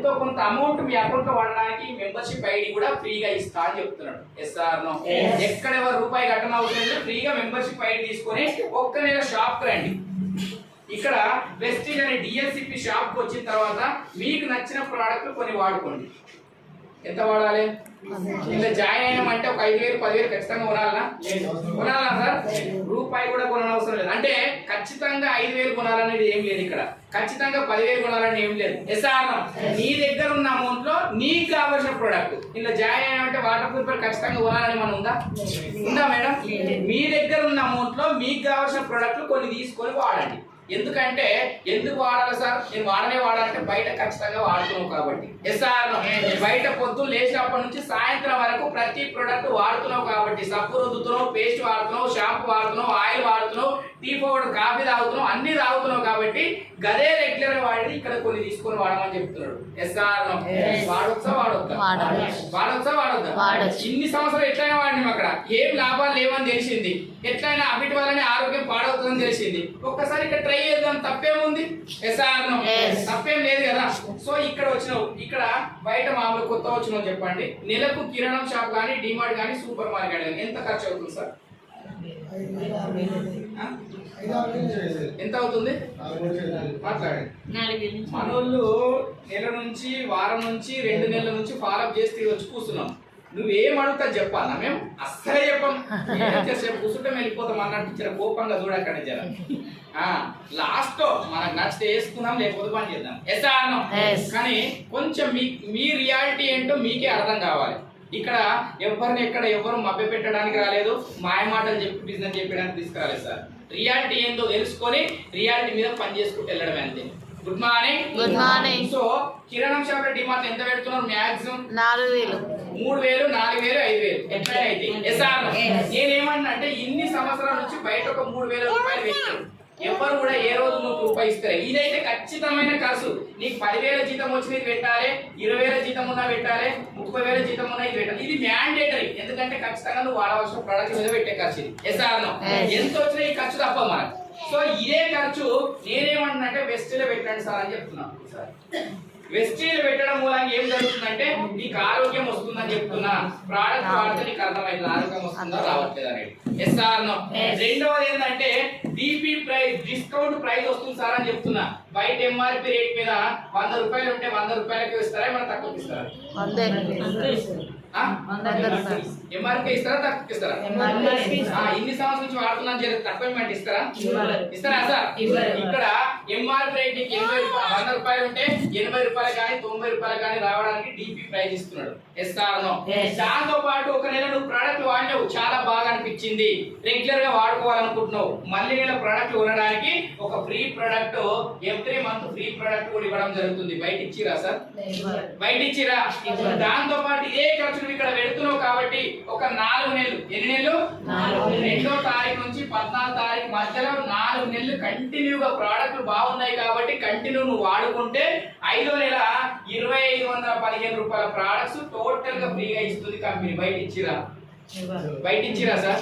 ఎంతో కొంత అమౌంట్ మీ అకౌంట్ లో వాడడానికి మెంబర్షిప్ ఐడి కూడా ఫ్రీగా ఇస్తా అని చెప్తున్నాడు. Yes or no? ఎక్కడ ఎవరు రూపాయి కట్టన అవసరం లేదు, ఫ్రీగా మెంబర్షిప్ ఐడి తీసుకొని ఒక్క నెల షాప్ రండి. ఇక్కడ వెస్టీజ్ అనే డిఎల్సిపి షాప్ కి వచ్చిన తర్వాత మీకు నచ్చిన ప్రోడక్ట్ కొన్ని వాడుకోండి. ఎంత వాడాలి? ఇలా జాయిన్ అయ్యామంటే ఒక 5,000 10,000 ఖచ్చితంగా కొనాలనా? కొనాలా సార్? రూపాయి కూడా కొనవసరం లేదు. అంటే ఖచ్చితంగా 5,000 కొనాలనేది ఏం లేదు, ఇక్కడ ఖచ్చితంగా 10,000 కొనాలని ఏం లేదు. ఎస్ఆర్ నీ దగ్గర ఉన్న అమౌంట్ లో నీకు కావాల్సిన ప్రోడక్ట్ ఇలా జాయిన్ అయ్యామంటే వాటర్ ప్యూరిఫైయర్ ఖచ్చితంగా కొనాలని మనం ఉందా? ఉందా మేడం? మీ దగ్గర ఉన్న అమౌంట్ లో మీకు కావాల్సిన ప్రోడక్ట్ కొన్ని తీసుకొని వాడండి. ఎందుకంటే ఎందుకు వాడాలి సార్? నేను వాడాలంటే బయట ఖచ్చితంగా వాడుతున్నావు కాబట్టి. ఎస్ఆర్ బయట పొద్దున్న లేచినప్పటి నుంచి సాయంత్రం వరకు ప్రతి ప్రొడక్ట్ వాడుతున్నావు కాబట్టి, సబ్బు రుద్దుతున్నావు, పేస్ట్ వాడుతున్నావు, షాంపూ వాడుతున్నావు, ఆయిల్ వాడుతున్నావు, టీ పౌడర్, కాఫీ తాగుతున్నావు, అన్ని తాగుతున్నావు కాబట్టి గదే రెగ్యులర్ వాడి ఇక్కడ కొన్ని తీసుకొని వాడమని చెప్తున్నాడు. ఎస్ఆర్ వాడొచ్చా వాడొద్దా? ఇన్ని సంవత్సరాలు ఎట్లయినా వాడినాం, అక్కడ ఏం లాభాలు లేవని తెలిసింది, ఎట్లయినా అవిటి వల్లనే ఆరోగ్యం పాడవుతుందని తెలిసింది. ఒక్కసారి ఇక్కడ ట్రై చేద్దాం, తప్పేముంది? ఎస్ఆర్ తప్పేం లేదు కదా. సో ఇక్కడ వచ్చినావు, ఇక్కడ బయట మామూలు కొత్త వచ్చినావు చెప్పండి, నెలకు కిరాణం షాప్ కానీ, డిమార్ట్ కానీ, సూపర్ మార్కెట్ కానీ ఎంత ఖర్చు అవుతుంది సార్? ఎంత అవుతుంది మాట్లాడండి. మనోళ్ళు నెల నుంచి, వారం నుంచి, 2 నెలల నుంచి ఫాలోఅప్ చేసి వచ్చి కూర్చున్నాం. నువ్వేం అడుగుతా చెప్పాలా? మేము అస్సలే చెప్పం. కూర్చుంటే వెళ్ళిపోతాం అన్నట్టు ఇచ్చిన కోపంగా చూడకండి జర. లాస్ట్ మనకు నచ్చితే వేసుకున్నాం, లేకపోతే పని చేద్దాం. కానీ కొంచెం మీ రియాలిటీ ఏంటో మీకే అర్థం కావాలి. ఇక్కడ ఎవరిని ఎక్కడ ఎవరు మభ్య పెట్టడానికి రాలేదు, మాయ మాటలు చెప్పి బిజినెస్ చెప్పడానికి తీసుకురాలేదు సార్. రియాలిటీ ఏందో తెలుసుకొని రియాలిటీ మీద పని చేసుకుంటూ వెళ్ళడమే అంతే. Good morning. Good morning. So కిరాణం షాప్ లో డిమార్ట్ ఎంత పెడుతున్నారు? మాక్సిమం 4,000, 3,000, 4,000, 5,000 ఎట్లా అయితే. ఎస్ఆర్ నేనేమన్నా అంటే ఇన్ని సంవత్సరాల నుంచి బయట ఒక 3,000 రూపాయలు పెట్టారు. ఎవరు కూడా ఏ రోజు నువ్వు రూపాయి ఇస్తారు. ఇదైతే ఖచ్చితమైన ఖర్చు. నీకు 10,000 జీతం వచ్చినది పెట్టాలి, 20,000 జీతం ఉన్నా పెట్టాలి, 30,000 జీతం ఉన్నా ఇది పెట్టాలి. ఇది మ్యాండేటరీ. ఎందుకంటే ఖచ్చితంగా నువ్వు వాడవలసిన ప్రోడక్ట్ మీద పెట్టే ఖర్చు ఇది. ఎస్ఆర్ ఎంత వచ్చినా ఈ ఖర్చు తప్ప మనకు. సో ఇదే ఖర్చు నేనేమంటున్నా వెస్టీలో పెట్టండి సార్ అని చెప్తున్నాను. వెస్టీలు పెట్టడం మూలంగా ఏం జరుగుతుందంటే నీకు ఆరోగ్యం వస్తుందని చెప్తున్నా. ప్రోడక్ట్ వాడితే నీకు అర్థమైంది ఆరోగ్యం వస్తుందా రావట్లేదు అనేది. ఎస్ఆర్ రెండవది ఏంటంటే డిపి ప్రైస్, డిస్కౌంట్ ప్రైస్ వస్తుంది సార్ అని చెప్తున్నా. బయట ఎంఆర్పి రేట్ మీద 100 రూపాయలు ఉంటే 100 రూపాయలకి ఇస్తారా, ఏమైనా తక్కువ ఇస్తారా? ఎంఆర్పి ఇస్తారా, తక్కువ ఇస్తారా? ఇన్ని సంవత్సరం నుంచి వాడుతున్నా తక్కువ ఏమంటే ఇస్తారా? ఇస్తారా సార్? ఇక్కడ ఎంఆర్పి రేట్ నీకు 100 రూపాయలు ఉంటే 80 రూపాయలు కానీ 90 రూపాయలు కానీ రావడానికి డిపి ప్రైస్ ఇస్తున్నాడు. ఎస్ఆర్ దాంతో పాటు ఒక నెల నువ్వు ప్రోడక్ట్ వాడినావు, చాలా బాగా అనిపించింది, రెగ్యులర్ గా వాడుకోవాలనుకుంటున్నావు, మళ్ళీ నెల ప్రోడక్ట్ కొనడానికి ఒక free product every month free product కూడా ఇవ్వడం జరుగుతుంది. బయట ఇచ్చిరా సార్? బయట ఇచ్చిరా? దాంతో పాటు ఏ ఖర్చు ఇక్కడ పెడుతున్నావు కాబట్టి ఒక 4 నెలలు, ఎన్ని నెలలు? 2వ తారీఖు నుంచి 14వ తారీఖు మధ్యలో 4 నెలలు కంటిన్యూగా ప్రోడక్ట్లు బాగున్నాయి కాబట్టి కంటిన్యూ నువ్వు వాడుకుంటే 5వ నెల 2,515 రూపాయల ప్రోడక్ట్స్ టోటల్ గా ఫ్రీగా ఇస్తుంది కంపెనీ. బయట ఇచ్చిరా సార్?